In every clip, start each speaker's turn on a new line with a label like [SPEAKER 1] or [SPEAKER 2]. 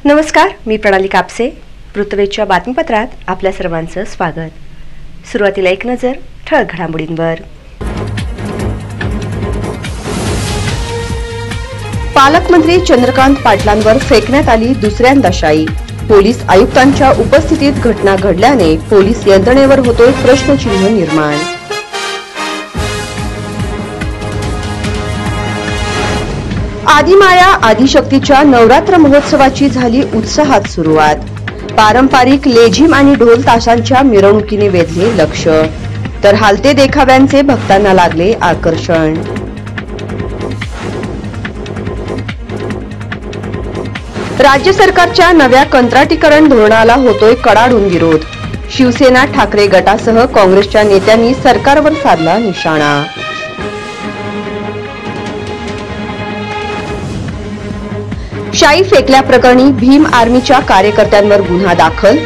[SPEAKER 1] नमस्कार, मी प्रणाली कापसे. वृत्तवेधच्या बातमीपत्रात आपल्या सर्वांचं स्वागत. सुरुवातीला एक नजर ठळक घडामोडींवर. पालकमंत्री चंद्रकांत पाटलांवर फेकण्यात आली दुसऱ्यांदा शाई. पोलीस आयुक्तांच्या उपस्थितीत घटना घडल्याने पोलीस यंत्रणेवर होतोय प्रश्नचिन्ह निर्माण. आदिमाया आदिशक्तीच्या नवरात्र महोत्सवाची झाली उत्साहात सुरुवात. पारंपरिक लेझिम आणि ढोल ताशांच्या मिरवणुकीने वेधले लक्ष, तर हालते देखाव्यांचे भक्तांना लागले आकर्षण. राज्य सरकारच्या नव्या कंत्राटीकरण धोरणाला होतोय कडाडून विरोध. शिवसेना ठाकरे गटासह काँग्रेसच्या नेत्यांनी सरकारवर साधला निशाणा. शाई फेकल्याप्रकरणी भीम आर्मीच्या कार्यकर्त्यांवर गुन्हा दाखल.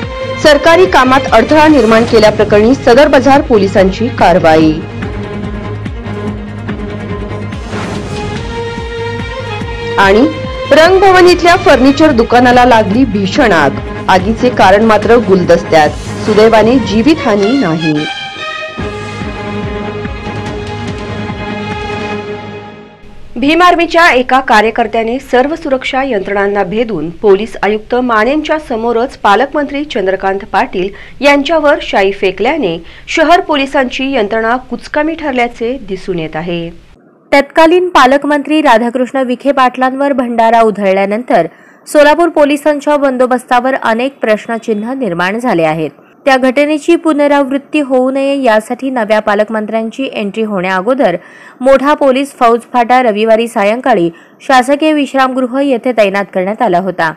[SPEAKER 1] सरकारी कामात अडथळा निर्माण केल्याप्रकरणी सदर बाजार पोलिसांची कारवाई. आणि रंगभवनीतल्या फर्निचर दुकानाला लागली भीषण आग. आगीचे कारण मात्र गुलदस्त्यात. सुदैवाने जीवितहानी नाही. भीम आर्मीच्या एका कार्यकर्त्याने सर्व सुरक्षा यंत्रणांना भेदून पोलीस आयुक्त मानेंच्या समोरच पालकमंत्री चंद्रकांत पाटील यांच्यावर शाई फेकल्याने शहर पोलिसांची यंत्रणा कुचकामी ठरल्याचे दिसून येत आहे.
[SPEAKER 2] तत्कालीन पालकमंत्री राधाकृष्ण विखे पाटलांवर भंडारा उधळल्यानंतर सोलापूर पोलिसांच्या बंदोबस्तावर अनेक प्रश्नचिन्ह निर्माण झाले आहेत. त्या घटनेची पुनरावृत्ती होऊ नये यासाठी नव्या पालकमंत्र्यांची एंट्री होण्याअगोदर मोठा पोलीस फौजफाटा रविवारी सायंकाळी शासकीय विश्रामगृह येथे तैनात करण्यात आला होता.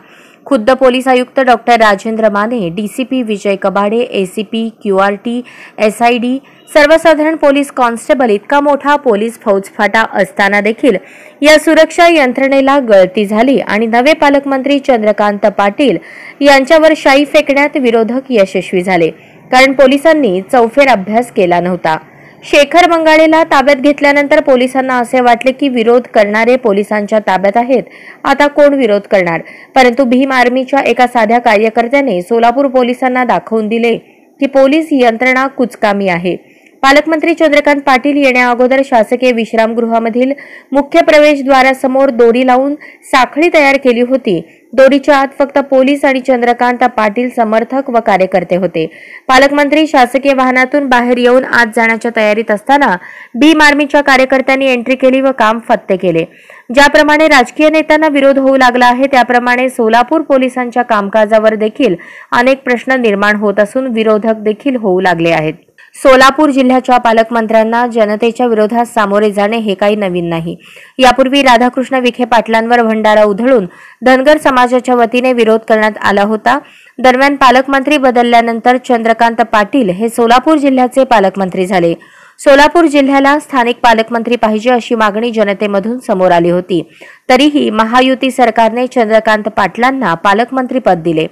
[SPEAKER 2] खुद्द पोलीस आयुक्त डॉक्टर राजेंद्र माने, डीसीपी विजय कबाडे, एसीपी, क्यूआरटी, एसआयडी, सर्वसाधारण पोलीस कॉन्स्टेबल इतका मोठा पोलीस फौजफाटा असताना देखील या सुरक्षा यंत्रणेला गळती झाली आणि नवे पालकमंत्री चंद्रकांत पाटील यांच्यावर शाई फेकण्यात विरोधक यशस्वी झाले. कारण पोलिसांनी चौफेर अभ्यास केला नव्हता. शेखर मंगाळेला ताब्यात घेतल्यानंतर पोलिसांना असे वाटले की विरोध करणारे पोलिसांच्या ताब्यात आहेत, आता कोण विरोध करणार. परंतु भीम आर्मीच्या एका साध्या कार्यकर्त्याने सोलापूर पोलिसांना दाखवून दिले की पोलीस यंत्रणा कुचकामी आहे. पालकमंत्री चंद्रकांत पाटील येण्याअगोदर शासकीय विश्रामगृहामधील मुख्य प्रवेशद्वारासमोर दोरी लावून साखळी तयार केली होती. दोरीच्या आत फक्त पोलीस आणि चंद्रकांत पाटील समर्थक व कार्यकर्ते होते. पालकमंत्री शासकीय वाहनातून बाहेर येऊन आत जाण्याच्या तयारीत असताना भीम आर्मीच्या कार्यकर्त्यांनी एंट्री केली व काम फत्ते केले. ज्याप्रमाणे राजकीय नेत्यांना विरोध होऊ लागला आहे त्याप्रमाणे सोलापूर पोलिसांच्या कामकाजावर देखील अनेक प्रश्न निर्माण होत असून विरोधक देखील होऊ लागले आहेत. सोलापूर जिल्ह्याच्या पालकमंत्र्यांना जनतेच्या विरोधात सामोरे जाणे हे काही नवीन नाही. यापूर्वी राधाकृष्ण विखे पाटलांवर भंडारा उधळून धनगर समाजाच्या वतीने विरोध करण्यात आला होता. दरम्यान पालकमंत्री बदलल्यानंतर चंद्रकांत पाटील हे सोलापूर जिल्ह्याचे पालकमंत्री झाले. सोलापूर जिल्ह्याला स्थानिक पालकमंत्री पाहिजे अशी मागणी जनतेमधून समोर आली होती. तरीही महायुती सरकारने चंद्रकांत पाटलांना पालकमंत्रीपद दिले.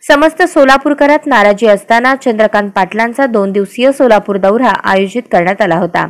[SPEAKER 2] समस्त सोलापूरकरात नाराजी असताना चंद्रकांत पाटलांचा 2 दिवसीय सोलापूर दौरा आयोजित करण्यात आला होता.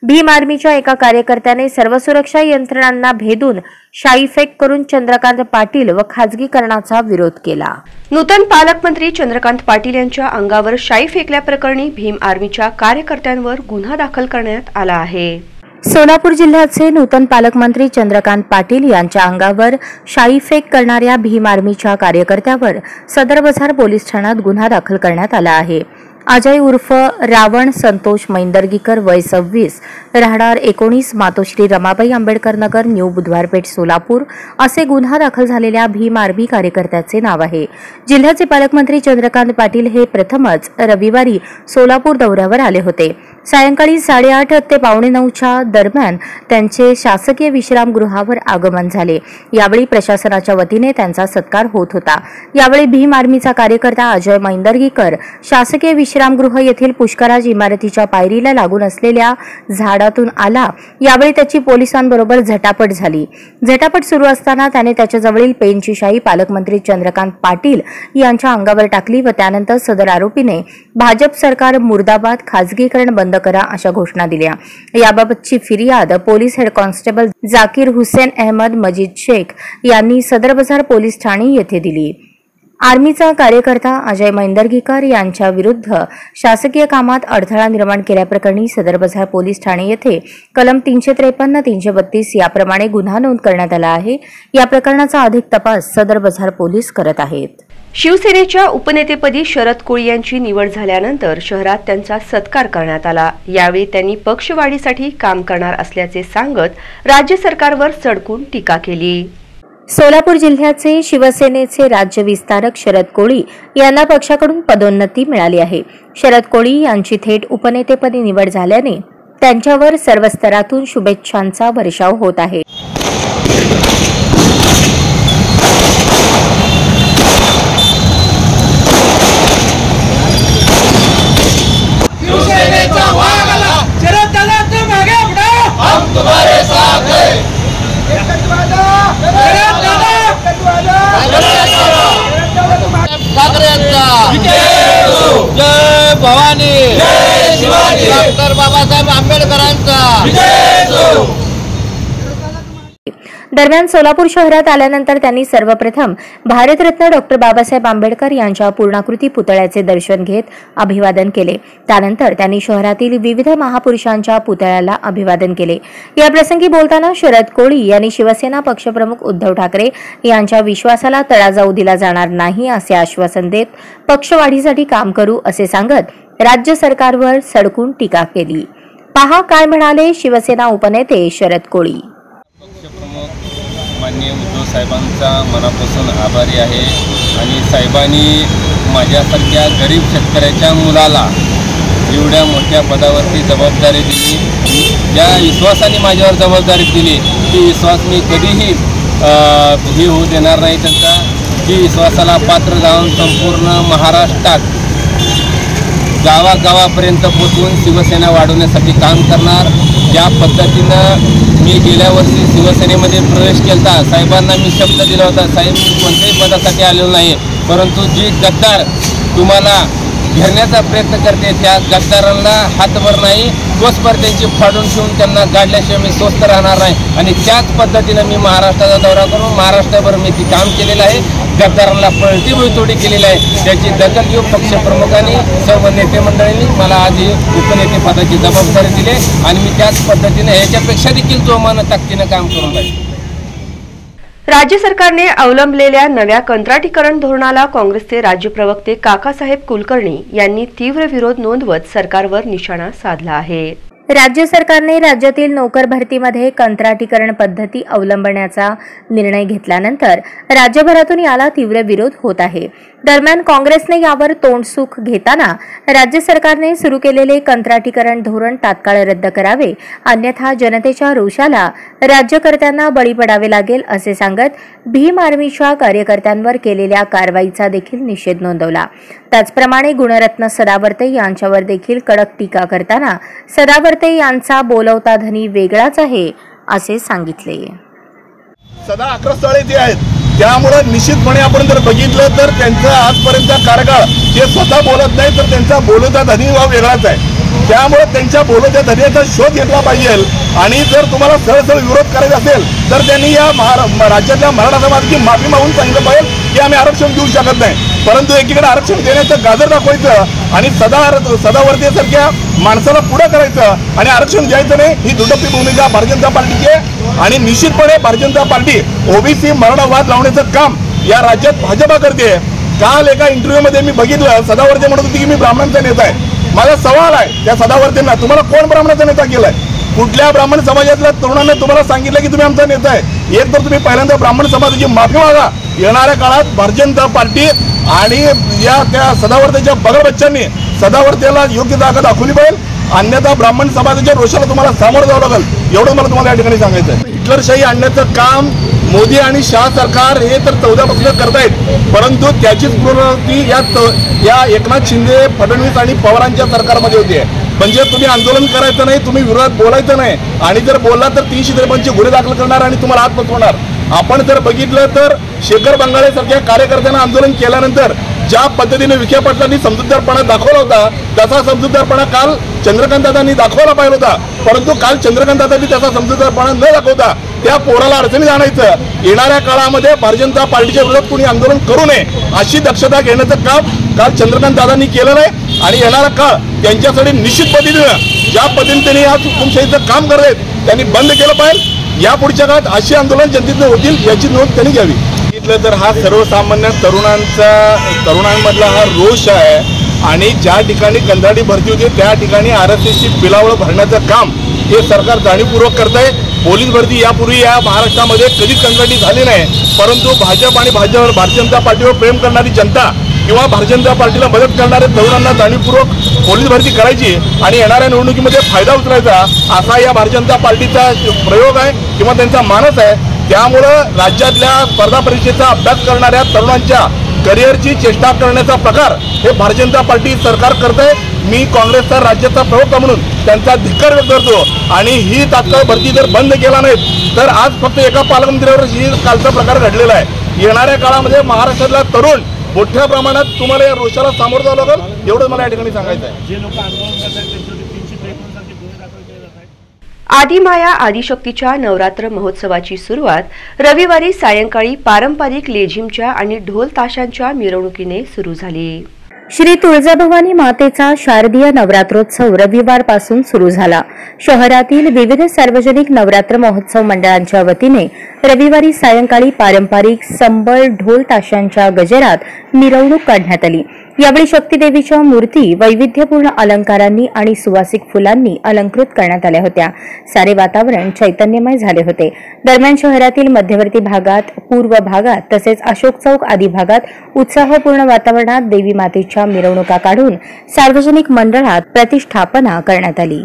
[SPEAKER 2] भीम आर्मीच्या एका कार्यकर्त्याने सर्व सुरक्षा यंत्रणांना भेदून शाईफेक करून चंद्रकांत पाटील व खाजगीकरणाचा विरोध केला.
[SPEAKER 1] नूतन पालकमंत्री चंद्रकांत पाटील यांच्या अंगावर शाई फेकल्याप्रकरणी भीम आर्मीच्या कार्यकर्त्यांवर गुन्हा दाखल करण्यात आला आहे.
[SPEAKER 2] सोलापूर जिल्ह्याचे नूतन पालकमंत्री चंद्रकांत पाटील यांच्या अंगावर शाईफेक करणाऱ्या भीम आर्मीच्या कार्यकर्त्यावर सदर बाजार पोलीस ठाण्यात गुन्हा दाखल करण्यात आला आहे. अजय उर्फ रावण संतोष मैंदर्गीकर, वय 26, राहणार 19, मातोश्री रमाबाई आंबेडकर नगर, न्यू बुधवारपेठ, सोलापूर असे गुन्हा दाखल झालेल्या भीम आर्मी कार्यकर्त्याचे नाव आहे. जिल्ह्याचे पालकमंत्री चंद्रकांत पाटील हे प्रथमच रविवारी सोलापूर दौऱ्यावर आले होते. सायंकाळी 8:30 ते 8:45च्या दरम्यान त्यांचे शासकीय विश्रामगृहावर आगमन झाले. यावेळी प्रशासनाच्या वतीने त्यांचा सत्कार होत होता. यावेळी भीम आर्मीचा कार्यकर्ता अजय मैंदर्गीकर शासकीय विश्रामगृह येथील पुष्कराज इमारतीच्या पायरीला लागून असलेल्या झाडातून आला. यावेळी त्याची पोलिसांबरोबर झटापट झाली. झटापट सुरू असताना त्याने त्याच्याजवळील पेनची शाई पालकमंत्री चंद्रकांत पाटील यांच्या अंगावर टाकली व त्यानंतर सदर आरोपीने भाजप सरकार मुर्दाबाद, खाजगीकरण बंद करा अशा घोषणा दिल्या। याबाबतची फिर्याद police head constable Zakir Hussain Ahmed Majid Shaikh यांनी सदर बाजार पोलीस ठाणे येथे दिली। आर्मीचा कार्यकर्ता अजय मैंदर्गीकर यांच्या विरुद्ध शासकीय कामात अडथळा निर्माण केल्याप्रकरणी सदर बाजार पोलीस ठाणे येथे कलम 353, 332 याप्रमाणे गुन्हा नोंद करण्यात आला आहे। या प्रकरणाचा अधिक तपास सदर बाजार पोलीस करत आहेत।
[SPEAKER 1] शिवसेनेच्या उपनेतेपदी शरद कोळी यांची निवड झाल्यानंतर शहरात त्यांचा सत्कार करण्यात आला। यावेळी त्यांनी पक्षवाढीसाठी काम करणार असल्याचे सांगत राज्य सरकारवर सडकून टीका केली।
[SPEAKER 2] सोलापूर जिल्ह्याचे शिवसेनेचे राज्य विस्तारक शरद कोळी यांना पक्षाकडून पदोन्नती मिळाली आहे। शरद कोळी यांची थेट उपनेतेपदी निवड झाल्याने त्यांच्यावर सर्व स्तरातून शुभेच्छांचा वर्षाव होत आहे।
[SPEAKER 3] जय भवानी, जय शिवाजी, डॉक्टर बाबासाहेब आंबेडकरांचा।
[SPEAKER 2] दरम्यान सोलापूर शहरात आल्यानंतर त्यांनी सर्वप्रथम भारतरत्न डॉक्टर बाबासाहेब आंबेडकर यांच्या पूर्णाकृती पुतळ्याचे दर्शन घेत अभिवादन केले। त्यानंतर त्यांनी शहरातील विविध महापुरुषांच्या पुतळ्याला अभिवादन केले। या प्रसंगी बोलताना शरद कोळी यांनी शिवसेना पक्षप्रमुख उद्धव ठाकरे यांच्या विश्वासाला तडा जाऊ दिला जाणार नाही असे आश्वासन देत पक्षवाढीसाठी काम करू असे सांगत राज्य सरकारवर सडकून टीका केली। पहा काय म्हणाले शिवसेना उपनेते शरद कोळी।
[SPEAKER 4] माननीय उद्धव साहेबांचा मनापासून आभारी आहे आणि साहेबांनी माझ्यासारख्या गरीब शेतकऱ्याच्या मुलाला एवढ्या मोठ्या पदावरती जबाबदारी दिली। ज्या विश्वासाने माझ्यावर जबाबदारी दिली ती विश्वास मी कधीही हे होऊ देणार नाही त्यांचा। जी विश्वासाला पात्र जाऊन संपूर्ण महाराष्ट्रात गावागावापर्यंत पोहोचून शिवसेना वाढवण्यासाठी काम करणार। ज्या पद्धतीनं मी गेल्या वर्षी शिवसेनेमध्ये प्रवेश केला, साहेबांना मी शब्द दिला होता, साहेब मी कोणत्याही पदासाठी आलेलो नाही, परंतु जी गद्दार तुम्हाला घेण्याचा प्रयत्न करते त्या गद्दारांना हातभर नाही, तोचभर त्यांची फाडून ठेवून त्यांना गाडल्याशिवाय मी स्वस्थ राहणार नाही। आणि त्याच पद्धतीनं मी महाराष्ट्राचा दौरा करून महाराष्ट्रभर मी ती काम केलेलं आहे। गद्दारांना पळती भुईतोडी केलेली आहे। त्याची दखल घेऊन पक्षप्रमुखांनी सर्व नेते मंडळींनी मला आज उपनेते पदाची जबाबदारी दिली आणि मी त्याच पद्धतीनं ह्याच्यापेक्षा देखील जोमानं ताकदीनं काम करून राहील।
[SPEAKER 1] राज्य सरकारने अवलंबलेल्या नव्या कंत्राटीकरण धोरणाला काँग्रेसचे राज्य प्रवक्ते काकासाहेब कुलकर्णी यांनी तीव्र विरोध नोंदवत सरकारवर निशाणा साधला आहे।
[SPEAKER 2] राज्य सरकारने राज्यातील नोकर भरतीमध्ये कंत्राटीकरण पद्धती अवलंबण्याचा निर्णय घेतल्यानंतर राज्यभरातून याला तीव्र विरोध होत आहे। दरम्यान काँग्रेसने यावर तोंडसुख घेताना राज्य सरकारने सुरू केलेले कंत्राटीकरण धोरण तात्काळ रद्द करावे, अन्यथा जनतेच्या रोषाला राज्यकर्त्यांना बळी पडावे लागेल असे सांगत भीम आर्मीच्या कार्यकर्त्यांवर केलेल्या कारवाईचा देखील निषेध नोंदवला। त्याचप्रमाणे गुणरत्न सदावर्ते यांच्यावर देखील कडक टीका करताना सदावर्ते यांचा बोलवता धनी वेगळाच आहे असे सांगितले।
[SPEAKER 5] सदा आक्रस्ताळे ते आहेत, त्यामुळे निश्चितपणे आपण जर बघितलं तर त्यांचा आजपर्यंत कार्यकाळ ते स्वतः बोलत नाही तर त्यांचा बोलवता धनी हा वेगळाच आहे। त्यामुळे त्यांच्या बोलवत्या धनीचा शोध घेतला पाहिजे आणि जर तुम्हाला सरळ विरोध करायचा असेल तर त्यांनी या राज्यातल्या मराठा समाजाची माफी मागून सांगितलं पाहिजे की आम्ही आरक्षण देऊ शकत नाही, परंतु एकीकडे आरक्षण देण्याचं गाजर दाखवायचं आणि सदावर्तेसारख्या माणसाला पुढे करायचं आणि आरक्षण द्यायचं नाही ही दुटप्पी भूमिका भारतीय जनता पार्टीची आहे। आणि निश्चितपणे भारतीय जनता पार्टी ओबीसी मराठा वाद लावण्याचं काम या राज्यात भाजपा करते। काल एका इंटरव्ह्यूमध्ये मी बघितलं सदावर्ते म्हणत होती की मी ब्राह्मणांचा नेता आहे। माझा सवाल आहे त्या सदावर्तेंना, तुम्हाला कोण ब्राह्मणाचा नेता केलाय? कुठल्या ब्राह्मण समाजातल्या तरुणांना तुम्हाला सांगितलं की तुम्ही आमचा नेता आहे? एक तर तुम्ही पहिल्यांदा ब्राह्मण समाजाची माफी मागा। येणाऱ्या काळात भारतीय जनता पार्टी आणि या त्या सदावर्तेच्या बगल बच्चांनी सदावर्तेला योग्य जागा दाखवली पाहिजे, अन्यथा ब्राह्मण समाजाच्या रोषाला तुम्हाला सामोरं जावं लागेल। एवढं मला तुम्हाला या ठिकाणी सांगायचं आहे। हिटलरशाही आणण्याचं काम मोदी आणि शाह सरकार हे तर 14 पासून करतायत, परंतु त्याचीच पुनरावृत्ती या एकनाथ शिंदे, फडणवीस आणि पवारांच्या सरकारमध्ये होती आहे। म्हणजे तुम्ही आंदोलन करायचं नाही, तुम्ही विरोधात बोलायचं नाही आणि जर बोलला तर 353 गुन्हे दाखल करणार आणि तुम्हाला आत पचवणार। आपण जर बघितलं तर शेखर बंगाळे सारख्या कार्यकर्त्यांना आंदोलन केल्यानंतर ज्या पद्धतीने विखे पाटलांनी समजूतदारपणा दाखवला होता तसा समजूतदारपणा काल चंद्रकांत दादांनी दाखवला पाहिजे होता, परंतु काल चंद्रकांत दादांनी त्याचा समजूतदारपणा न दाखवता त्या पोराला अडचणीत आणायचं. येणाऱ्या काळामध्ये भारतीय जनता पार्टीच्या विरोधात कोणी आंदोलन करू नये अशी दक्षता घेण्याचं काम काल चंद्रकांत दादांनी केलं नाही आणि येणारा काळ त्यांच्यासाठी निश्चित पद्धतीनं ज्या पद्धतीने त्यांनी आज हुकुमशाहीचं काम करत आहेत त्यांनी बंद केलं पाहिजे. या पुढच्या काळात अशी आंदोलन जनतेतून होतील याची नोंद त्यांनी घ्यावी. बघितलं तर हा सर्वसामान्य तरुणांमधला हा रोष आहे आणि ज्या ठिकाणी कंत्राटी भरती होती त्या ठिकाणी RSSची बिलावळ भरण्याचं काम हे सरकार जाणीवपूर्वक करत आहे. पोलीस भरती यापूर्वी या महाराष्ट्रामध्ये कधीच कंत्राटी झाली नाही, परंतु भाजप आणि भारतीय जनता पार्टीवर प्रेम करणारी जनता किंवा भारतीय जनता पार्टीला मदत करणाऱ्या तरुणांना जाणीवपूर्वक पोलीस भरती करायची आणि येणाऱ्या निवडणुकीमध्ये फायदा उचलायचा असा या भारतीय जनता पार्टीचा प्रयोग आहे किंवा त्यांचा मानस आहे. त्यामुळं राज्यातल्या स्पर्धा परीक्षेचा अभ्यास करणाऱ्या तरुणांच्या करिअरची चेष्टा करण्याचा प्रकार हे भारतीय जनता पार्टी सरकार करत आहे. मी काँग्रेसचा राज्याचा प्रवक्ता म्हणून त्यांचा धिक्कार व्यक्त करतो आणि ही तात्काळ भरती जर बंद केला नाही तर आज फक्त एका पालकमंत्र्यावर ही कालचा प्रकार घडलेला आहे. येणाऱ्या काळामध्ये महाराष्ट्रातला तरुण मोठ्या प्रमाणात तुम्हाला या रोषाला सामोरं जावं लागेल एवढं मला या ठिकाणी सांगायचं आहे.
[SPEAKER 6] जे लोक आंदोलन करतात त्यांच्यावर 353 सारखे गुन्हे दाखल केले जात आहेत.
[SPEAKER 1] आदिमाया आदिशक्तीच्या नवरात्र महोत्सवाची सुरुवात रविवारी सायंकाळी पारंपरिक लेझिमच्या आणि ढोल ताशांच्या मिरवणुकीने सुरू झाली.
[SPEAKER 2] श्री तुळजाभवानी मातेचा शारदीय नवरात्रोत्सव रविवारपासून सुरू झाला. शहरातील विविध सार्वजनिक नवरात्र महोत्सव मंडळांच्या वतीने रविवारी सायंकाळी पारंपरिक संबळ ढोल ताशांच्या गजरात मिरवणूक काढण्यात आली. यावेळी शक्तीदेवीच्या मूर्ती वैविध्यपूर्ण अलंकारांनी आणि सुवासिक फुलांनी अलंकृत करण्यात आल्या होत्या. सारे वातावरण चैतन्यमय झाले होते. दरम्यान शहरातील मध्यवर्ती भागात, पूर्व भागात तसेच अशोक चौक आदी भागात उत्साहपूर्ण वातावरणात देवी मातेच्या मिरवणुका काढून सार्वजनिक मंडळात प्रतिष्ठापना करण्यात आली.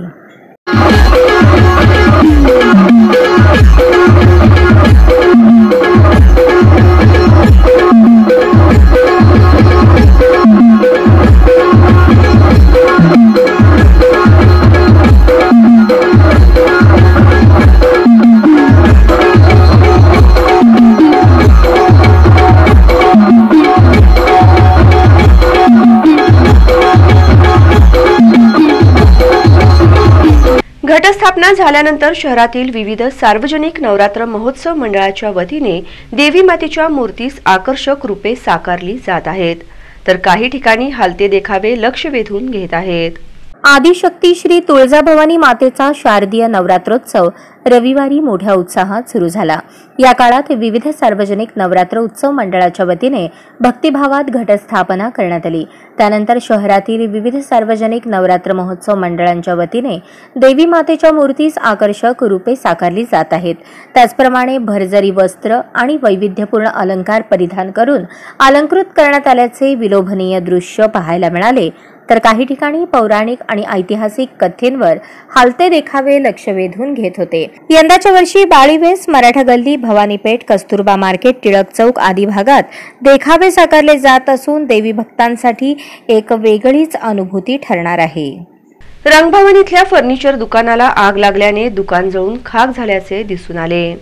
[SPEAKER 1] घटस्थापना झाल्यानंतर शहरातील विविध सार्वजनिक नवरात्र महोत्सव मंडळाच्या वतीने देवी मातेच्या मूर्तीस आकर्षक रूपे साकारली जात आहेत, तर काही ठिकाणी हलते देखावे लक्ष वेधून घेत आहेत.
[SPEAKER 2] आदिशक्ती श्री तुळजाभवानी मातेचा शारदीय नवरात्रोत्सव रविवारी मोठ्या उत्साहात सुरू झाला. या काळात विविध सार्वजनिक नवरात्र उत्सव मंडळाच्या वतीने भक्तिभावात घटस्थापना करण्यात आली. त्यानंतर शहरातील विविध सार्वजनिक नवरात्र महोत्सव मंडळांच्या वतीने देवी मातेच्या मूर्तीस आकर्षक रूपे साकारली जात आहेत. त्याचप्रमाणे भरजरी वस्त्र आणि वैविध्यपूर्ण अलंकार परिधान करून अलंकृत करण्यात आल्याचे विलोभनीय दृश्य पाहायला मिळाले, तर काही ठिकाणी पौराणिक आणि ऐतिहासिक कथेंवर हलते देखावे लक्ष वेधून घेत होते. यंदाच्या वर्षी बाळीवेस, मराठा गल्ली, भवानीपेठ, कस्तुरबा मार्केट, टिळक चौक आदी भागात देखावे साकारले जात असून देवी भक्तांसाठी एक वेगळीच अनुभूती ठरणार आहे.
[SPEAKER 1] रंगभवन इथल्या फर्निचर दुकानाला आग लागल्याने दुकान जळून खाक झाल्याचे दिसून आले.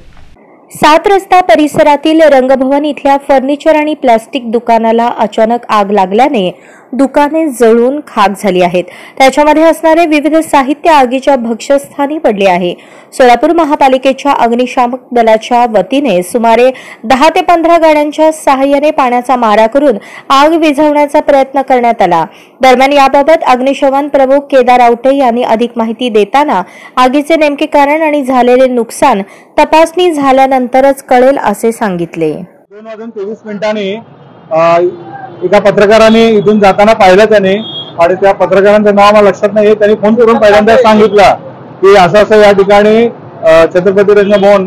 [SPEAKER 2] 7 रस्ता परिसरातील रंगभवन इथल्या फर्निचर आणि प्लास्टिक दुकानाला अचानक आग लागल्याने दुकाने जळून खाक झाली आहेत. त्याच्यामध्ये असणारे विविध साहित्य आगीच्या भक्ष्यस्थानी पडले आहे. सोलापूर महापालिकेच्या अग्निशामक दलाच्या वतीने सुमारे 10 ते 15 गाड्यांच्या सहाय्याने पाण्याचा मारा करून आग विझवण्याचा प्रयत्न करण्यात आला. दरम्यान याबाबत अग्निशमन प्रमुख केदार आवटे यांनी अधिक माहिती देताना आगीचे नेमके कारण आणि झालेले नुकसान तपासणी झाल्यानंतरच कळेल असे सांगितले.
[SPEAKER 7] 2:23 एका पत्रकाराने इथून जाताना पाहिलं त्याने आणि त्या पत्रकारांचं नाव मला लक्षात नाही, त्यांनी फोन करून पहिल्यांदा सांगितलं की असं या ठिकाणी छत्रपती रंगभवन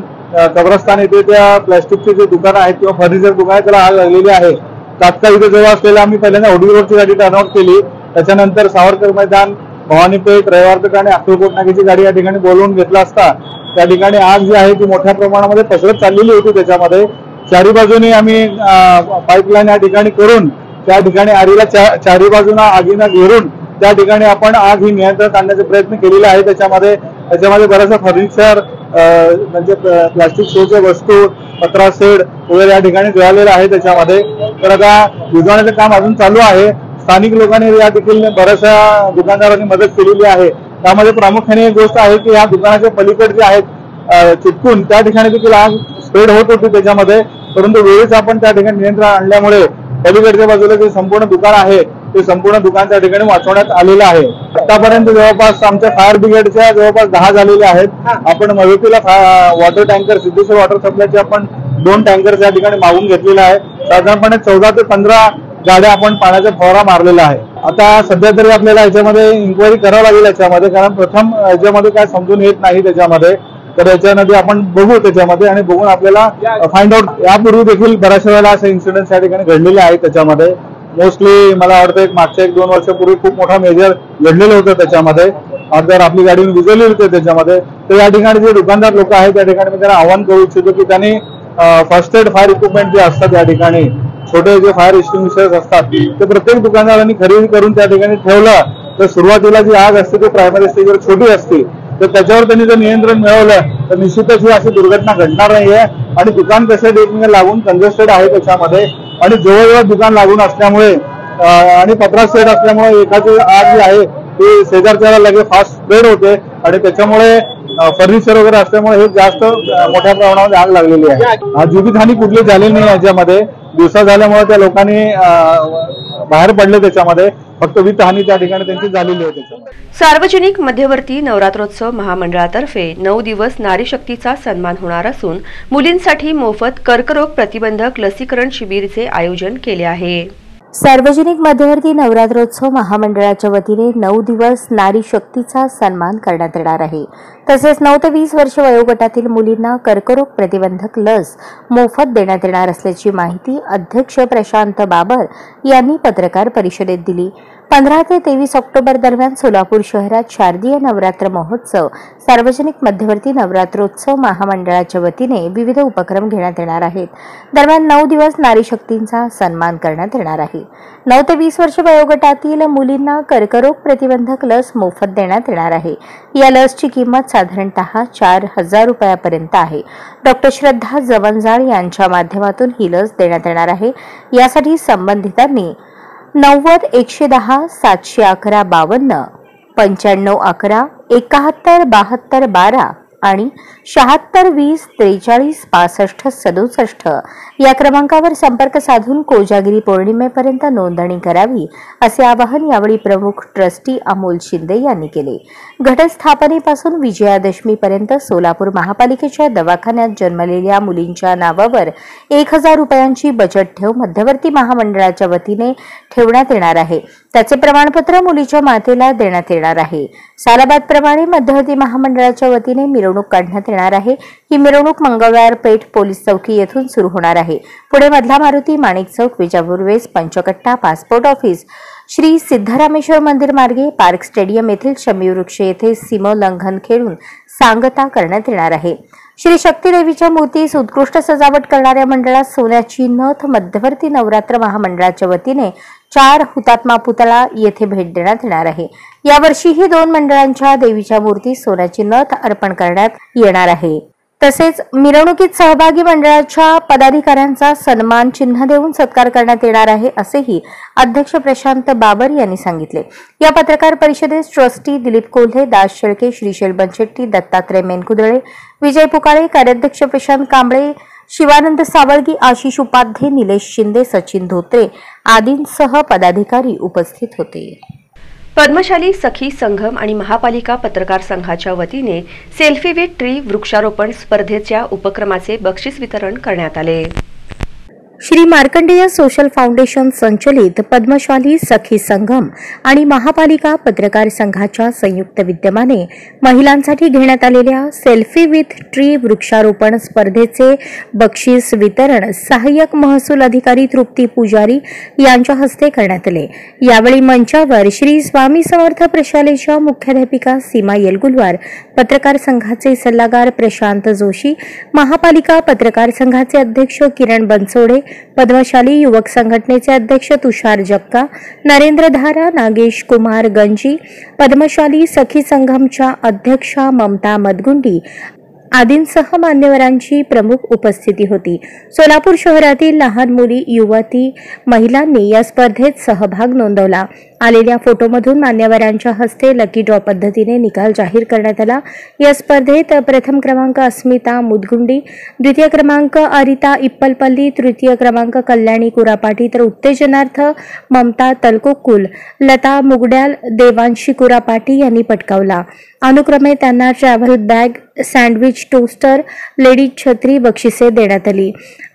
[SPEAKER 7] कब्रस्तान येथे त्या प्लॅस्टिकचे जे दुकान आहेत किंवा फर्निचर दुकान आहे त्याला आग लागलेली आहे. तात्काळ इथे जेव्हा असलेल्या आम्ही पहिल्यांदा ओडी रोडची गाडी टर्नआउट केली. त्याच्यानंतर सावरकर मैदान, भवानीपेठ, रविवारपेठ आणि अक्कलकोट नाक्याची गाडी या ठिकाणी बोलवून घेतला असता त्या ठिकाणी आग जी आहे ती मोठ्या प्रमाणामध्ये पसरत चाललेली होती. त्याच्यामध्ये चारी बाजूने आम्ही पाईपलाईन या ठिकाणी करून त्या ठिकाणी आगीला चारी बाजूला आगीनं घेरून त्या ठिकाणी आपण आग ही नियंत्रणात आणण्याचे प्रयत्न केलेले आहे. त्याच्यामध्ये बराचसा फर्निचर म्हणजे प्लास्टिक शोच्या वस्तू, पत्रा सेड वगैरे या ठिकाणी जळालेला आहे. त्याच्यामध्ये तर आता बुजवण्याचं काम अजून चालू आहे. स्थानिक लोकांनी या देखील बऱ्याचशा दुकानदारांनी मदत केलेली आहे. त्यामध्ये प्रामुख्याने एक गोष्ट आहे की या दुकानाच्या पलीकडे जे आहेत चिटकून त्या ठिकाणी देखील आग स्प्रेड होत होती त्याच्यामध्ये, परंतु वेळीच आपण त्या ठिकाणी नियंत्रण आणल्यामुळे पलीकडच्या बाजूला जे संपूर्ण दुकान आहे ते संपूर्ण दुकान त्या ठिकाणी वाचवण्यात आलेलं आहे. आतापर्यंत जवळपास आमच्या फायर ब्रिगेडच्या जवळपास 10 झालेले आहेत. आपण मदतीला वॉटर टँकर सिद्धेश्वर वॉटर सप्लायचे आपण 2 टँकर त्या ठिकाणी मागून घेतलेले आहे. साधारणपणे 14 ते 15 गाड्या आपण पाण्याचा फवारा मारलेला आहे. आता सध्या तरी आपल्याला याच्यामध्ये इन्क्वायरी करावं लागेल याच्यामध्ये, कारण प्रथम याच्यामध्ये काय समजून येत नाही त्याच्यामध्ये. तर याच्यामध्ये आपण बघू त्याच्यामध्ये आणि बघून आपल्याला फाइंड आउट. यापूर्वी देखील बऱ्याचशा वेळेला असे इन्सिडेंट या ठिकाणी घडलेले आहेत. त्याच्यामध्ये मोस्टली मला वाटतं मागच्या 1-2 वर्षापूर्वी खूप मोठा मेजर घडलेलं होतं त्याच्यामध्ये. जर आपली गाडी विजवली होती त्याच्यामध्ये, तर या ठिकाणी जे दुकानदार लोक आहेत त्या ठिकाणी मी त्यांना आवाहन करू इच्छितो की त्यांनी फर्स्ट एड फायर इक्विपमेंट जे असतात या ठिकाणी छोटे जे फायर एक्सटिंग्विशर्स असतात ते प्रत्येक दुकानदारांनी खरेदी करून त्या ठिकाणी ठेवलं तर सुरुवातीला जी आग असते ती प्रायमरी स्टेजवर छोटी असते, तर त्याच्यावर त्यांनी जर नियंत्रण मिळवलं तर निश्चितच ही अशी दुर्घटना घडणार नाहीये. आणि दुकान कसे एकमेकांना लागून कंजेस्टेड आहे त्याच्यामध्ये आणि जवळजवळ दुकान लागून असल्यामुळे आणि पत्रा शेड असल्यामुळे एखादी आग जी आहे ती शेजारच्याला लगेच फास्ट स्प्रेड होते आणि त्याच्यामुळे फर्निचर वगैरे असल्यामुळे हे जास्त मोठ्या प्रमाणामध्ये आग लागलेली आहे. जीवितहानी कुठली झालेली नाही याच्यामध्ये. दिवसा झाल्यामुळे त्या लोकांनी बाहेर पडले त्याच्यामध्ये, फक्त वित्तहानी त्या ठिकाणी त्यांची झालेली आहे.
[SPEAKER 1] सार्वजनिक मध्यवर्ती नवरात्रोत्सव महामंडळातर्फे 9 दिवस नारी शक्तीचा सन्मान होणार असून मुलींसाठी मोफत कर्करोग प्रतिबंधक लसीकरण शिबिरचे आयोजन केले आहे.
[SPEAKER 2] सार्वजनिक मध्यवर्ती नवरात्रोत्सव महामंडळाच्या वतीने 9 दिवस नारी शक्तीचा सन्मान करण्यात येणार आहे. तसेच 9 ते 20 वर्ष वयोगटातील मुलींना कर्करोग प्रतिबंधक लस मोफत देण्यात येणार असल्याची माहिती अध्यक्ष प्रशांत बाबर यांनी पत्रकार परिषदेत दिली. 15 ते 23 ऑक्टोबर दरम्यान सोलापूर शहरात शारदीय नवरात्र महोत्सव सार्वजनिक मध्यवर्ती नवरात्रोत्सव महामंडळाच्या वतीने विविध उपक्रम घेण्यात येणार आहेत. दरम्यान 9 दिवस नारी शक्तींचा सन्मान करण्यात येणार आहे. 9 ते 20 वर्ष वयोगटातील मुलींना कर्करोग प्रतिबंधक लस मोफत देण्यात येणार आहे. या लसची किंमत साधारणतः 4,000 रुपयापर्यंत आहे. डॉक्टर श्रद्धा जवंजाळ यांच्या माध्यमातून ही लस देण्यात येणार आहे. यासाठी संबंधितांनी 90 110 711 52 95 11 71 72 12 आणि 76 20 43 65 67 या क्रमांकावर संपर्क साधून कोजागिरी पौर्णिमेपर्यंत नोंदणी करावी असे आवाहन यावेळी प्रमुख ट्रस्टी अमोल शिंदे यांनी केले. घटस्थापनेपासून विजयादशमीपर्यंत सोलापूर महापालिकेच्या दवाखान्यात जन्मलेल्या मुलींच्या नावावर 1,000 रुपयांची बचत ठेव मध्यवर्ती महामंडळाच्या वतीने ठेवण्यात येणार आहे. त्याचे प्रमाणपत्र मुलीच्या मातेला देण्यात येणार आहे. सालाबादप्रमाणे मध्यवर्ती महामंडळाच्या वतीने मिरवणूक काढण्यात येणार आहे. ही मिरवणूक मंगळवार पेठ पोलीस चौकी येथून सुरू होणार आहे. पुढे मधला मारुती, माणिक चौक, विजापूर वेस, पंचकट्टा, पासपोर्ट ऑफिस, श्री सिद्धरामेश्वर मंदिर मार्गे पार्क स्टेडियम येथील शमी वृक्ष येथे सीमोल्लंघन खेळून सांगता करण्यात येणार आहे. श्री शक्ती देवीच्या मूर्तीस उत्कृष्ट सजावट करणाऱ्या मंडळात सोन्याची नथ मध्यवर्ती नवरात्र महामंडळाच्या वतीने 4 हुतात्मा पुतळा येथे भेट देण्यात येणार आहे. यावर्षीही 2 मंडळांच्या देवीच्या मूर्तीस सोन्याची नथ अर्पण करण्यात येणार आहे. तसेच मिरवणुकीत सहभागी मंडळाच्या पदाधिकाऱ्यांचा सन्मान चिन्ह देऊन सत्कार करण्यात येणार आहे असेही अध्यक्ष प्रशांत बाबर यांनी सांगितले. या पत्रकार परिषदेत ट्रस्टी दिलीप कोल्हे, दास शेळके, श्रीशैल बनशेट्टी, दत्तात्रय मेनकुदळे, विजय पुकाळे, कार्याध्यक्ष प्रशांत कांबळे, शिवानंद सावळगी, आशिष उपाध्ये, निलेश शिंदे, सचिन धोत्रे आदींसह पदाधिकारी उपस्थित होते.
[SPEAKER 1] पद्मशाली सखी संघम आणि महापालिका पत्रकार संघाच्या वतीने सेल्फी विथ ट्री वृक्षारोपण स्पर्धेच्या उपक्रमाचे बक्षीस वितरण करण्यात आले.
[SPEAKER 2] श्री मार्कंडेय सोशल फाउंडेशन संचलित पद्मशाली सखी संगम आणि महापालिका पत्रकार संघाच्या संयुक्त विद्यमाने महिलांसाठी घेण्यात आलेल्या सेल्फी विथ ट्री वृक्षारोपण स्पर्धेचे बक्षीस वितरण सहाय्यक महसूल अधिकारी तृप्ती पुजारी यांच्या हस्ते करण्यात आले. यावेळी मंचावर श्री स्वामी समर्थ प्रशालेच्या मुख्याध्यापिका सीमा येलगुलवार, पत्रकार संघाचे सल्लागार प्रशांत जोशी, महापालिका पत्रकार संघाचे अध्यक्ष किरण बनसोडे, पद्मशाली युवक संघटनेचे अध्यक्ष तुषार जक्का, नरेंद्र धारा, नागेश कुमार गंजी, पद्मशाली सखी संघमच्या अध्यक्षा ममता मदगुंडी आदींसह मान्यवरांची प्रमुख उपस्थिती होती. सोलापूर शहरातील लहान मुली, युवती, महिलांनी या स्पर्धेत सहभाग नोंदवला. आलेल्या फोटोमधून मान्यवरांच्या हस्ते लकी ड्रॉ पद्धतीने निकाल जाहीर करण्यात आला. या स्पर्धेत प्रथम क्रमांक अस्मिता मुदगुंडी, द्वितीय क्रमांक अरिता इप्पलपल्ली, तृतीय क्रमांक कल्याणी कुरापाटी, तर उत्तेजनार्थ ममता तलकोकुल, लता मुगड्याल, देवांशी कुरापाटी यांनी पटकावला. अनुक्रमे त्यांना travel bag, sandwich toaster, ladies छत्री बक्षिसे देण्यात आली.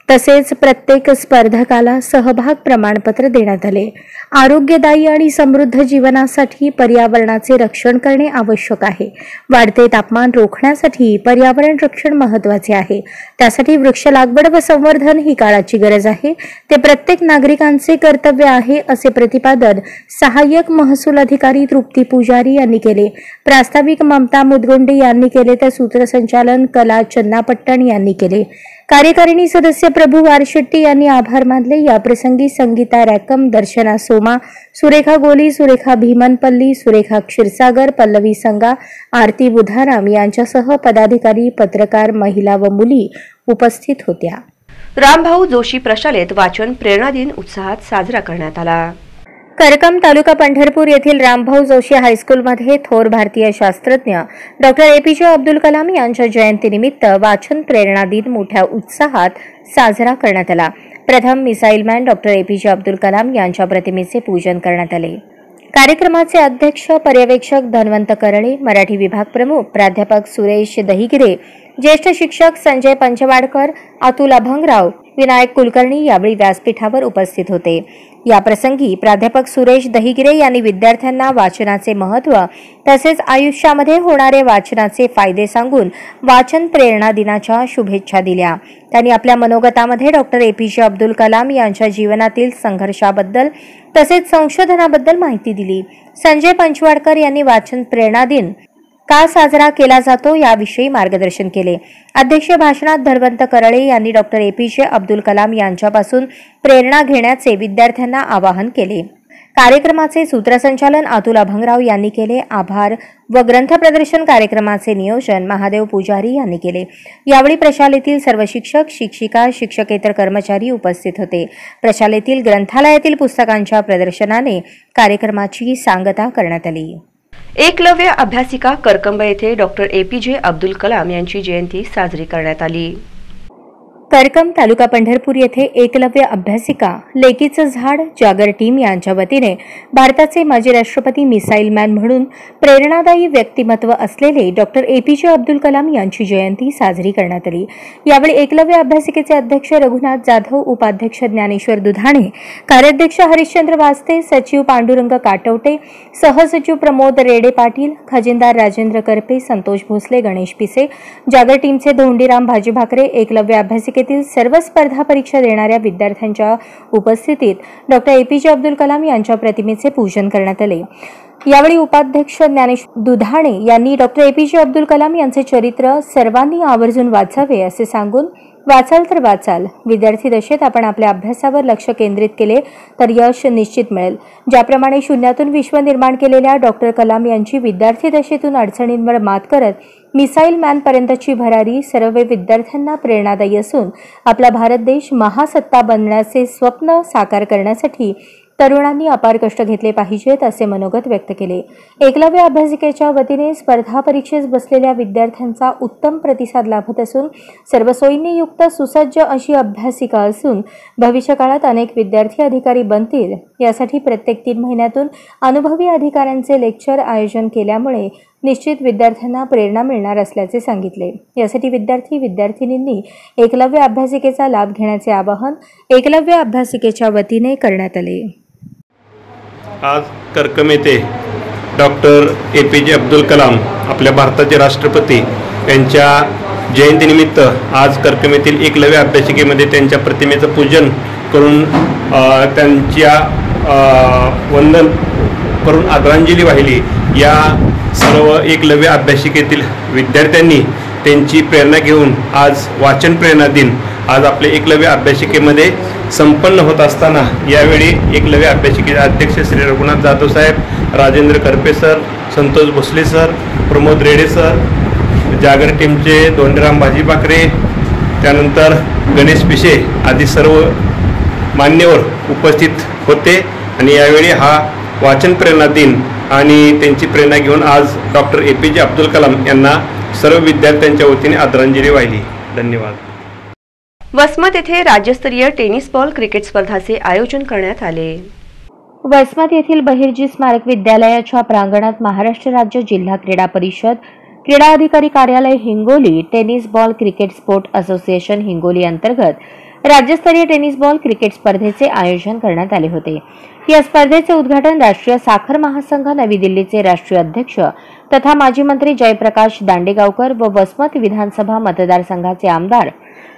[SPEAKER 2] तसेच प्रत्येक स्पर्धकाला सहभाग प्रमाणपत्र देण्यात आले. आरोग्यदायी आणि समृद्ध जीवनासाठी पर्यावरणाचे रक्षण करणे आवश्यक आहे. वाढते तापमान रोखण्यासाठी पर्यावरण रक्षण महत्त्वाचे आहे. त्यासाठी वृक्ष लागवड व संवर्धन ही काळाची गरज आहे. ते प्रत्येक नागरिकांचे कर्तव्य आहे, असे प्रतिपादन सहाय्यक महसूल अधिकारी तृप्ती पुजारी यांनी केले. प्रास्ताविक ममता मुदगुंडी यांनी केले, तर सूत्रसंचालन कला चन्नापट्टण यांनी केले. कार्यकारिणी सदस्य प्रभू वारशेट्टी यांनी आभार मानले. याप्रसंगी संगीता रॅकम, दर्शना सोमा, सुरेखा गोली, सुरेखा भीमनपल्ली, सुरेखा क्षीरसागर, पल्लवी संगा, आरती बुधाराम यांच्यासह पदाधिकारी, पत्रकार, महिला व मुली उपस्थित होत्या.
[SPEAKER 1] रामभाऊ जोशी प्रशालेत वाचन प्रेरणा दिन उत्साहात साजरा करण्यात आला.
[SPEAKER 2] करकम तालुका पंढरपूर येथील रामभाऊ जोशी हायस्कूलमध्ये थोर भारतीय शास्त्रज्ञ डॉक्टर APJ अब्दुल कलाम यांच्या जयंतीनिमित्त वाचन प्रेरणा दिन मोठ्या उत्साहात साजरा करण्यात आला. प्रथम missile man doctor APJ Abdul Kalam यांच्या प्रतिमेचे पूजन करण्यात आले. कार्यक्रमाचे अध्यक्ष पर्यवेक्षक धन्वंत करळे, मराठी विभाग प्रमुख प्राध्यापक सुरेश दहिगिरे, ज्येष्ठ शिक्षक संजय पंचवाडकर, अतुल अभंगराव, विनायक कुलकर्णी यावेळी व्यासपीठावर उपस्थित होते. याप्रसंगी प्राध्यापक सुरेश दहिगिरे यांनी विद्यार्थ्यांना वाचनाचे महत्त्व तसेच आयुष्यामध्ये होणारे वाचनाचे फायदे सांगून वाचन प्रेरणा दिनाच्या शुभेच्छा दिल्या. त्यांनी आपल्या मनोगतामध्ये डॉक्टर APJ अब्दुल कलाम यांच्या जीवनातील संघर्षाबद्दल तसेच संशोधनाबद्दल माहिती दिली. संजय पंचवाडकर यांनी वाचन प्रेरणा दिन का साजरा केला जातो याविषयी मार्गदर्शन केले. अध्यक्षीय भाषणात धन्वंत करळे यांनी डॉक्टर APJ अब्दुल कलाम यांच्यापासून प्रेरणा घेण्याचे विद्यार्थ्यांना आवाहन केले. कार्यक्रमाचे सूत्रसंचालन अतुल अभंगराव यांनी केले. आभार व ग्रंथ प्रदर्शन कार्यक्रमाचे नियोजन महादेव पुजारी यांनी केले. यावेळी प्रशालेतील सर्व शिक्षक, शिक्षिका, शिक्षकेतर कर्मचारी उपस्थित होते. प्रशालेतील ग्रंथालयातील पुस्तकांच्या प्रदर्शनाने कार्यक्रमाची सांगता करण्यात आली.
[SPEAKER 1] एकलव्य अभ्यासिका करकंब येथे डॉक्टर APJ अब्दुल कलाम यांची जयंती साजरी करण्यात आली.
[SPEAKER 2] करकम तालुका पंढरपूर येथे एकलव्य अभ्यासिका लेकीचं झाड जागर टीम यांच्या वतीने भारताचे माजी राष्ट्रपती मिसाईल मॅन म्हणून प्रेरणादायी व्यक्तिमत्व असलेले डॉक्टर APJ अब्दुल कलाम यांची जयंती साजरी करण्यात आली. यावेळी एकलव्य अभ्यासिकेचे अध्यक्ष रघुनाथ जाधव, उपाध्यक्ष ज्ञानेश्वर दुधाणे, कार्याध्यक्ष हरिश्चंद्र वास्ते, सचिव पांडुरंग काटवटे, सहसचिव प्रमोद रेडे पाटील, खजिनदार राजेंद्र करपे, संतोष भोसले, गणेश पिसे, जागर टीमचे धोंडीराम भाजीभाकरे, एकलव्य अभ्यासिकेतील सर्व स्पर्धा परीक्षा देणाऱ्या विद्यार्थ्यांच्या उपस्थितीत डॉक्टर APJ अब्दुल कलाम यांच्या प्रतिमेचे पूजन करण्यात आले. यावेळी उपाध्यक्ष ज्ञानेश्वर दुधाणे यांनी डॉक्टर APJ अब्दुल कलाम यांचे चरित्र सर्वांनी आवर्जून वाचावे असे सांगून वाचाल तर वाचाल, विद्यार्थी दशेत आपण आपल्या अभ्यासावर लक्ष केंद्रित केले तर यश निश्चित मिळेल. ज्याप्रमाणे शून्यातून विश्व निर्माण केलेल्या डॉक्टर कलाम यांची विद्यार्थी दशेतून अडचणींवर मात करत मिसाईल मॅन पर्यंतची भरारी सर्व विद्यार्थ्यांना प्रेरणादायी असून आपला भारत देश महासत्ता बनण्याचे स्वप्न साकार करण्यासाठी तरुणांनी अपार कष्ट घेतले पाहिजेत असे मनोगत व्यक्त केले. एकलव्य अभ्यासिकेच्या वतीने स्पर्धा परीक्षेस बसलेल्या विद्यार्थ्यांचा उत्तम प्रतिसाद लाभत असून सर्व सोयींनी युक्त सुसज्ज अशी अभ्यासिका असून भविष्य काळात अनेक विद्यार्थी अधिकारी बनतील यासाठी प्रत्येक 3 महिन्यातून अनुभवी अधिकाऱ्यांचे लेक्चर आयोजन केल्यामुळे निश्चित विद्यार्थ्यांना प्रेरणा मिळणार असल्याचे सांगितले. यासाठी विद्यार्थी-विद्यार्थिनींनी एकलव्य अभ्यासिकेचा लाभ घेण्याचे आवाहन एकलव्य अभ्यासिकेच्या वतीने करण्यात आले.
[SPEAKER 8] आज करकम येथे डॉक्टर APJ अब्दुल कलाम आपल्या भारताचे राष्ट्रपती यांच्या जयंतीनिमित्त आज करकम येथील एकलव्य अभ्यासिकेमध्ये त्यांच्या प्रतिमेचं पूजन करून त्यांच्या वंदन करून आदरांजली वाहिली. या सर्व एकलव्य अभ्यासिकेतील विद्यार्थ्यांनी त्यांची प्रेरणा घेऊन आज वाचन प्रेरणा दिन आज आपल्या एकलव्य अभ्यासिकेमध्ये संपन्न होत असताना यावेळी एकलव्य अभ्यासिकेचे अध्यक्ष श्री रघुनाथ जाधव साहेब, राजेंद्र करपे सर, संतोष भोसले सर, प्रमोद रेडे सर, जागर टीमचे दोंडराम भाजीपाखरे, त्यानंतर गणेश पिशे आदी सर्व मान्यवर उपस्थित होते आणि यावेळी हा वाचन प्रेरणा दिन आणि त्यांची प्रेरणा घेऊन आज डॉक्टर APJ अब्दुल कलाम यांना सर्व विद्यार्थ्यांच्या वतीने आदरांजली वाहिली. धन्यवाद.
[SPEAKER 1] वसमत येथे राज्यस्तरीय टेनिस बॉल क्रिकेट स्पर्धाचे आयोजन करण्यात आले.
[SPEAKER 2] वसमत येथील बहिर्जी स्मारक विद्यालयाच्या प्रांगणात महाराष्ट्र राज्य जिल्हा क्रीडा परिषद, क्रीडा अधिकारी कार्यालय Hingoli, tennis ball cricket sport association Hingoli अंतर्गत राज्यस्तरीय टेनिस बॉल क्रिकेट स्पर्धेचे आयोजन करण्यात आले होते. या स्पर्धेचे उद्घाटन राष्ट्रीय साखर महासंघ नवी दिल्लीचे राष्ट्रीय अध्यक्ष तथा माजी मंत्री जयप्रकाश दांडेगावकर व वसमत विधानसभा मतदारसंघाचे आमदार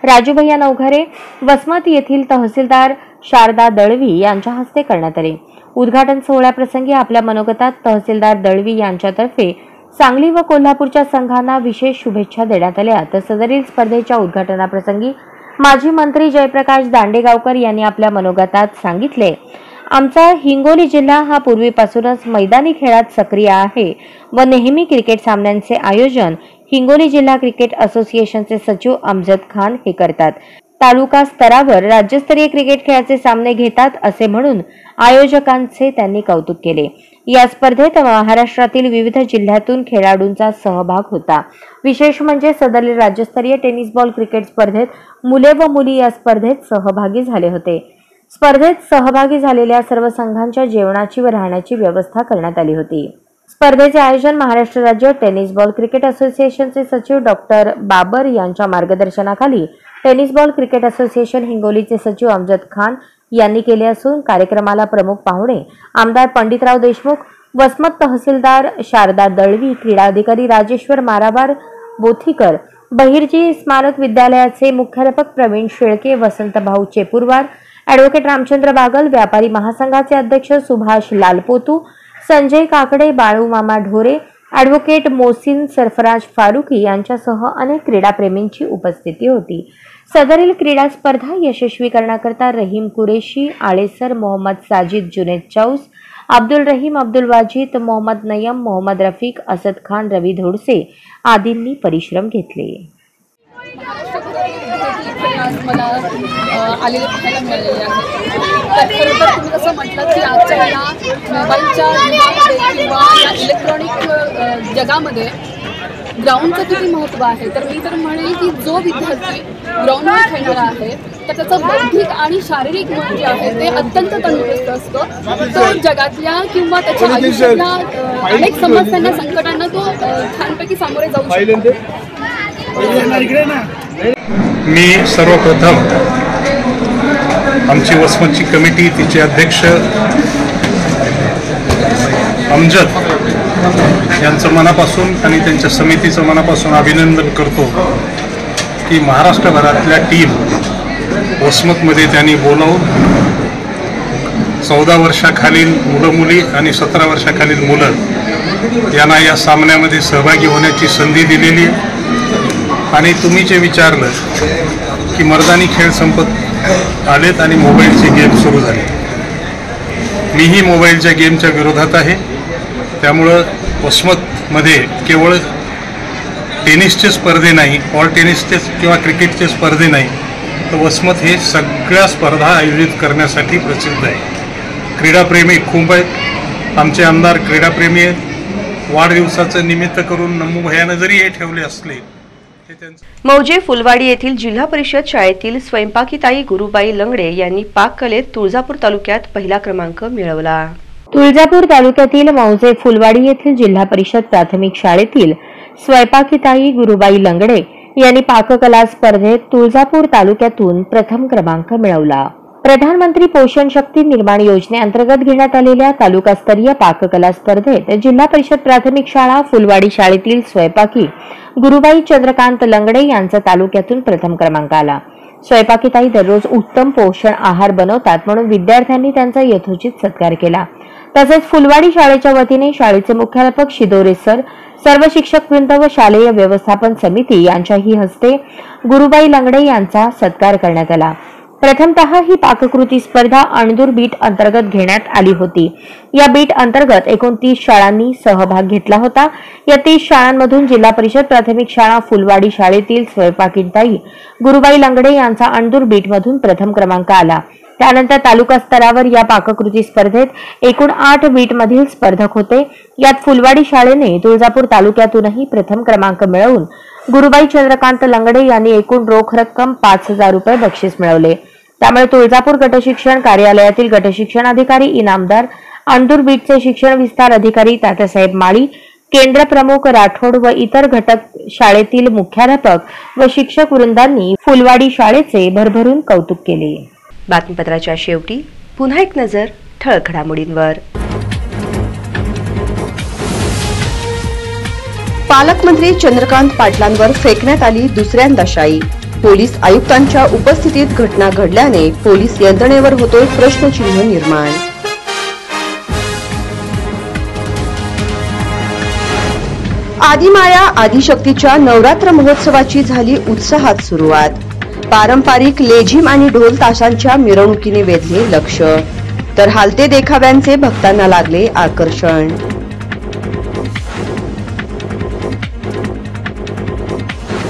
[SPEAKER 2] राजूभैया नवघरे, वसमत येथील तहसीलदार शारदा दळवी यांच्या हस्ते करण्यात आले. उद्घाटन सोहळ्याप्रसंगी आपल्या मनोगतात तहसीलदार दळवी यांच्यातर्फे सांगली व कोल्हापूरच्या संघांना विशेष शुभेच्छा देण्यात आल्या. तर सदरील स्पर्धेच्या उद्घाटनाप्रसंगी माजी मंत्री जयप्रकाश दांडेगावकर यांनी आपल्या मनोगतात सांगितले, आमचा हिंगोली जिल्हा हा पूर्वीपासूनच मैदानी खेळात सक्रिय आहे व नेहमी क्रिकेट सामन्यांचे आयोजन हिंगोली जिल्हा क्रिकेट असोसिएशनचे सचिव अमजद खान हे करतात. तालुका स्तरावर राज्यस्तरीय क्रिकेट खेळाचे सामने घेतात असे म्हणून आयोजकांचे त्यांनी कौतुक केले. या स्पर्धेत महाराष्ट्रातील विविध जिल्ह्यातून खेळाडूंचा सहभाग होता. विशेष म्हणजे सदरील राज्यस्तरीय टेनिस बॉल क्रिकेट स्पर्धेत मुले व मुली या स्पर्धेत सहभागी झाले होते. स्पर्धेत सहभागी झालेल्या सर्व संघांच्या जेवणाची व राहण्याची व्यवस्था करण्यात आली होती. स्पर्धेचे आयोजन महाराष्ट्र राज्य टेनिस बॉल क्रिकेट असोसिएशनचे सचिव डॉक्टर बाबर यांच्या मार्गदर्शनाखाली टेनिस बॉल क्रिकेट असोसिएशन हिंगोलीचे सचिव अमजद खान यांनी केले असून कार्यक्रमाला प्रमुख पाहुणे आमदार पंडितराव देशमुख, वसमत तहसीलदार शारदा दळवी, क्रीडा अधिकारी राजेश्वर माराबार बोथीकर, बहिर्जी स्मारक विद्यालयाचे मुख्याध्यापक प्रवीण शेळके, वसंतभाऊ चेपूरवार, ॲडव्होकेट रामचंद्र बागल, व्यापारी महासंघाचे अध्यक्ष सुभाष लालपोतू, संजय काकडे, बाळू मामा ढोरे, ॲडव्होकेट मोहसिन सरफराज फारुकी यांच्यासह अनेक क्रीडाप्रेमींची उपस्थिती होती. सदरील क्रीडा स्पर्धा यशस्वी करण्याकरता रहीम कुरेशी, आळेसर, मोहम्मद साजिद, जुनेद चौस, अब्दुल रहीम, अब्दुल वाजिद, मोहम्मद नयम, मोहम्मद रफीक, असद खान, रवी धोडसे आदींनी परिश्रम घेतले.
[SPEAKER 9] मला आलेले पाहायला मिळालेले आहे. तर खरं तर तुम्ही कसं म्हटलं की आजच्या वेळेला मोबाईलच्या युगामध्ये किंवा या इलेक्ट्रॉनिक जगामध्ये ग्राउंडचं किती महत्त्व आहे. तर मी तर म्हणेन की जो विद्यार्थी ग्राउंडवर खेळणारा आहे तर त्याचं बौद्धिक आणि शारीरिक मन जे आहे ते अत्यंत तंदुरुस्त असतं. तो जगातल्या किंवा त्याच्या आयुष्यातल्या अनेक समस्यांना, संकटांना तो छानपैकी सामोरे जाऊ शकतो.
[SPEAKER 10] मी सर्वप्रथम आमची वसमतची कमिटी, तिचे अध्यक्ष अमजद यांचं मनापासून आणि त्यांच्या समितीचं मनापासून अभिनंदन करतो की महाराष्ट्रभरातल्या टीम वसमतमध्ये त्यांनी बोलावून 14 वर्षाखालील मुलं मुली आणि 17 वर्षाखालील मुलं यांना या सामन्यामध्ये सहभागी होण्याची संधी दिलेली आहे. आणि तुम्ही जे विचारलं की मर्दानी खेळ संपत आलेत आणि मोबाईलचे गेम सुरू झाले, मीही मोबाईलच्या गेमच्या विरोधात आहे. त्यामुळं वसमतमध्ये केवळ टेनिसचे स्पर्धे नाही, बॉल टेनिसचे किंवा क्रिकेटचे स्पर्धे नाही, तर वसमत हे सगळ्या स्पर्धा आयोजित करण्यासाठी प्रसिद्ध आहे. क्रीडाप्रेमी खूप आहेत. आमचे आमदार क्रीडाप्रेमी आहेत. वाढदिवसाचं निमित्त करून नमू भयानं जरी हे ठेवले असले.
[SPEAKER 1] मौजे फुलवाडी येथील जिल्हा परिषद शाळेतील स्वयंपाकीताई गुरुबाई लंगडे यांनी पाककलेत तुळजापूर तालुक्यात पहिला क्रमांक मिळवला.
[SPEAKER 2] तुळजापूर तालुक्यातील मौजे फुलवाडी येथील जिल्हा परिषद प्राथमिक शाळेतील स्वयंपाकीताई गुरुबाई लंगडे यांनी पाककला स्पर्धेत तुळजापूर तालुक्यातून प्रथम क्रमांक मिळवला. प्रधानमंत्री पोषण शक्ती निर्माण योजनेअंतर्गत घेण्यात आलेल्या तालुकास्तरीय पाककला स्पर्धेत जिल्हा परिषद प्राथमिक शाळा फुलवाडी शाळेतील स्वयंपाकी गुरुबाई चंद्रकांत लंगडे यांचा तालुक्यातून प्रथम क्रमांक आला. स्वयंपाकीताई दररोज उत्तम पोषण आहार बनवतात म्हणून विद्यार्थ्यांनी त्यांचा यथोचित सत्कार केला. तसेच फुलवाडी शाळेच्या वतीने शाळेचे मुख्याध्यापक शिदोरे सर, सर्व शिक्षक वृंद व शालेय व्यवस्थापन समिती यांच्याही हस्ते गुरुबाई लंगडे यांचा सत्कार करण्यात आला. प्रथमतः ही पाककृती स्पर्धा अणदूर बीट अंतर्गत घेण्यात आली होती। या बीट अंतर्गत एकूण 30 शाळांनी सहभाग घेतला होता। या 30 शाळांमधून जिल्हा परिषद प्राथमिक शाळा फुलवाडी शाळेतील स्वयंपाकीनताई गुरुबाई लंगडे यांचा अणदूर बीट मधून प्रथम क्रमांक आला। त्यानंतर तालुका स्तरावर या पाककृती स्पर्धेत एकूण 8 बीट मधील स्पर्धक होते। यात फुलवाडी शाळेने तुळजापूर तालुक्यातूनही प्रथम क्रमांक मिळवून गुरुबाई चंद्रकांत लंगडे यांनी एकूण रोख रक्कम 5,000 रुपये बक्षीस मिळवले। त्यामुळे तुळजापूर गटशिक्षण कार्यालयातील गटशिक्षण अधिकारी इनामदार, अणदूर बीटचे शिक्षण विस्तार अधिकारी तात्यासाहेब माळी, केंद्र प्रमुख राठोड व इतर घटक शाळेतील मुख्याध्यापक व शिक्षक वृंदांनी फुलवाडी शाळेचे भरभरून कौतुक केले।
[SPEAKER 1] बातमीपत्राच्या शेवटी पुन्हा एक नजर ठळक घडामोडींवर। पालकमंत्री चंद्रकांत पाटलांवर फेकण्यात आली दुसऱ्यांदा शाई। पोलीस आयुक्तांच्या उपस्थितीत घटना घडल्याने पोलीस यंत्रणेवर होतोय प्रश्नचिन्ह निर्माण। आदिमाया आदिशक्तीच्या नवरात्र महोत्सवाची झाली उत्साहात सुरुवात। पारंपरिक लेझिम आणि ढोल ताशांच्या मिरवणुकीने वेधले लक्ष, तर हालते देखाव्यांचे भक्तांना लागले आकर्षण।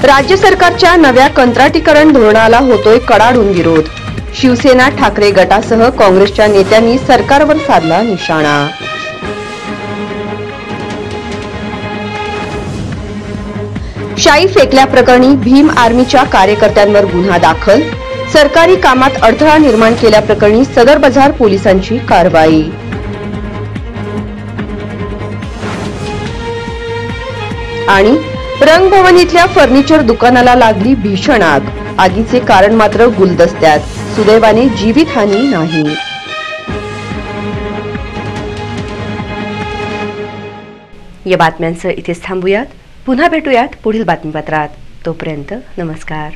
[SPEAKER 1] राज्य सरकारच्या नव्या कंत्राटीकरण धोरणाला होतोय कडाडून विरोध। शिवसेना ठाकरे गटासह काँग्रेसच्या नेत्यांनी सरकारवर साधला निशाणा। शाई फेकल्याप्रकरणी भीम आर्मीच्या कार्यकर्त्यांवर गुन्हा दाखल। सरकारी कामात अडथळा निर्माण केल्याप्रकरणी सदर बाजार पोलिसांची कारवाई। आणि रंगभवनीतल्या फर्निचर दुकानाला लागली भीषण आग। आगीचे कारण मात्र गुलदस्त्यात, सुदैवाने जीवितहानी नाही। या बातम्यांचं इथेच थांबूयात। पुन्हा भेटूयात पुढील बातमीपत्रात। तोपर्यंत नमस्कार।